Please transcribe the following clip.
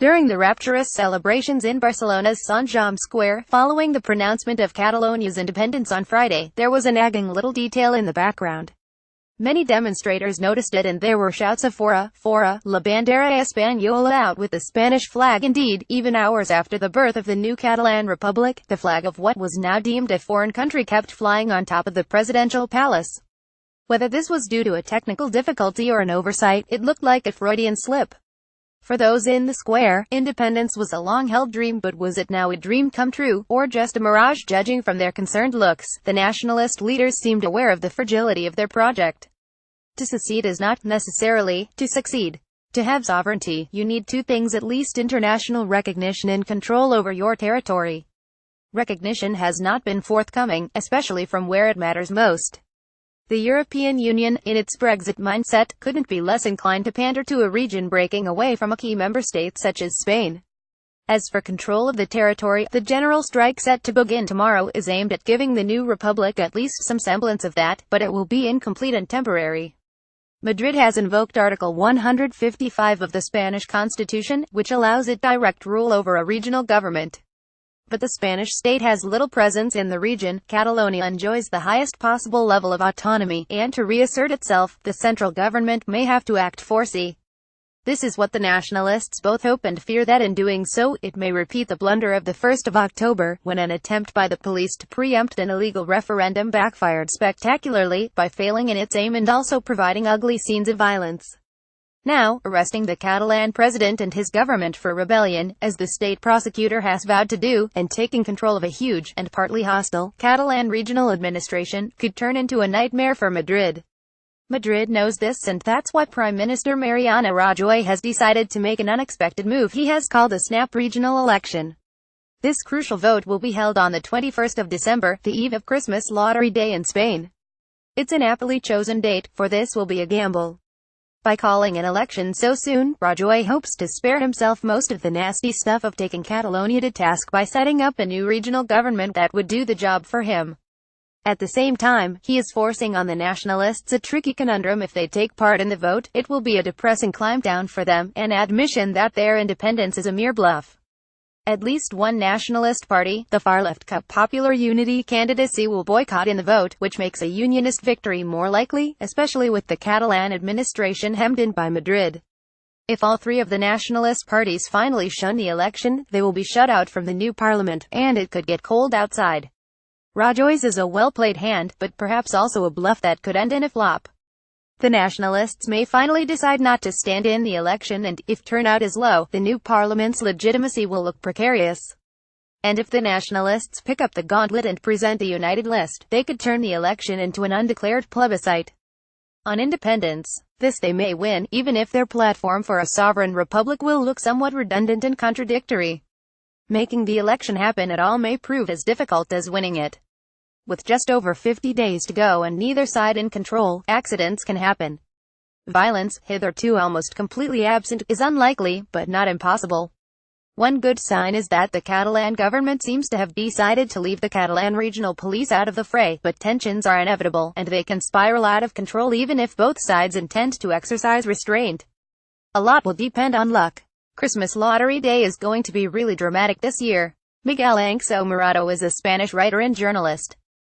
During the rapturous celebrations in Barcelona's Sant Jaume Square, following the pronouncement of Catalonia's independence on Friday, there was a nagging little detail in the background. Many demonstrators noticed it, and there were shouts of "Fora, fora, la bandera española, out with the Spanish flag." Indeed, even hours after the birth of the new Catalan Republic, the flag of what was now deemed a foreign country kept flying on top of the presidential palace. Whether this was due to a technical difficulty or an oversight, it looked like a Freudian slip. For those in the square, independence was a long-held dream, but was it now a dream come true, or just a mirage? Judging from their concerned looks, the nationalist leaders seemed aware of the fragility of their project. To secede is not necessarily to succeed. To have sovereignty, you need two things at least: international recognition and control over your territory. Recognition has not been forthcoming, especially from where it matters most. The European Union, in its Brexit mindset, couldn't be less inclined to pander to a region breaking away from a key member state such as Spain. As for control of the territory, the general strike set to begin tomorrow is aimed at giving the new republic at least some semblance of that, but it will be incomplete and temporary. Madrid has invoked Article 155 of the Spanish Constitution, which allows it direct rule over a regional government. But the Spanish state has little presence in the region. Catalonia enjoys the highest possible level of autonomy, and to reassert itself, the central government may have to act forcibly. This is what the nationalists both hope and fear, that in doing so, it may repeat the blunder of the 1st of October, when an attempt by the police to preempt an illegal referendum backfired spectacularly, by failing in its aim and also providing ugly scenes of violence. Now, arresting the Catalan president and his government for rebellion, as the state prosecutor has vowed to do, and taking control of a huge, and partly hostile, Catalan regional administration, could turn into a nightmare for Madrid. Madrid knows this, and that's why Prime Minister Mariano Rajoy has decided to make an unexpected move. He has called a snap regional election. This crucial vote will be held on the 21st of December, the eve of Christmas Lottery Day in Spain. It's an aptly chosen date, for this will be a gamble. By calling an election so soon, Rajoy hopes to spare himself most of the nasty stuff of taking Catalonia to task by setting up a new regional government that would do the job for him. At the same time, he is forcing on the nationalists a tricky conundrum. If they take part in the vote, it will be a depressing climb down for them, an admission that their independence is a mere bluff. At least one nationalist party, the far-left Popular Unity candidacy, will boycott in the vote, which makes a unionist victory more likely, especially with the Catalan administration hemmed in by Madrid. If all three of the nationalist parties finally shun the election, they will be shut out from the new parliament, and it could get cold outside. Rajoy's is a well-played hand, but perhaps also a bluff that could end in a flop. The nationalists may finally decide not to stand in the election, and, if turnout is low, the new parliament's legitimacy will look precarious. And if the nationalists pick up the gauntlet and present a united list, they could turn the election into an undeclared plebiscite on independence. This they may win, even if their platform for a sovereign republic will look somewhat redundant and contradictory. Making the election happen at all may prove as difficult as winning it. With just over 50 days to go and neither side in control, accidents can happen. Violence, hitherto almost completely absent, is unlikely, but not impossible. One good sign is that the Catalan government seems to have decided to leave the Catalan regional police out of the fray, but tensions are inevitable, and they can spiral out of control even if both sides intend to exercise restraint. A lot will depend on luck. Christmas Lottery Day is going to be really dramatic this year. Miguel Ángel Morado is a Spanish writer and journalist.